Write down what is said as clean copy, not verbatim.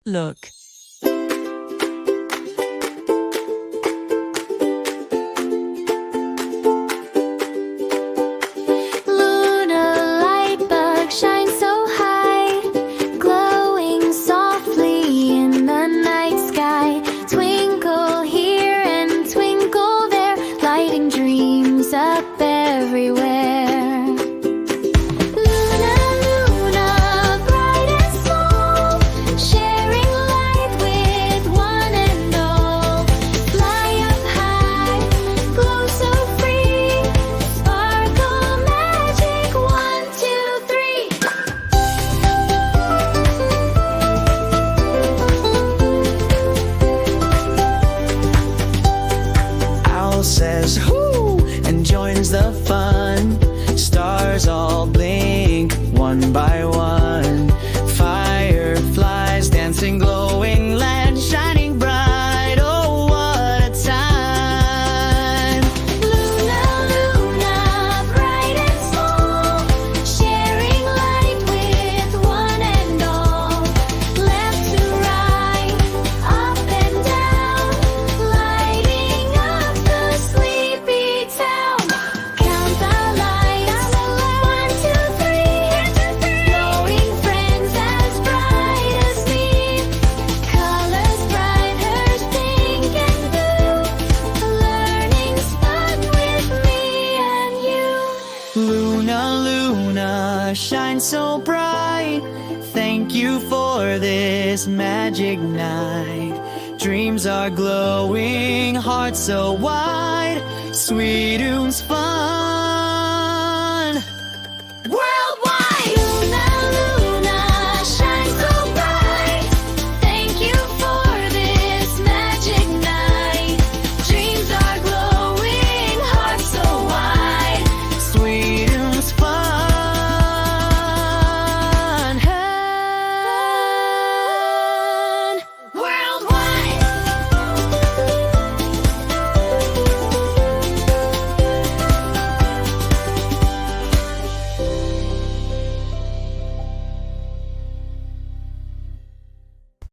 Look. Says whoo and joins the fun. Stars all blink one by one. Fireflies dancing, glowing land shining bright. Oh, what a time! Luna, Luna, bright and small, sharing light with one and all. Left to right, up and down, lighting up the sleepy town. Count the lights, 1, 2, 3. Glowing friends as bright as me. Colors bright, hers pink and blue. Learning's fun with me and you. Luna, Luna, shine so bright. Thank you for this magic night. Dreams are glowing, hearts so wide. Sweetoons fun.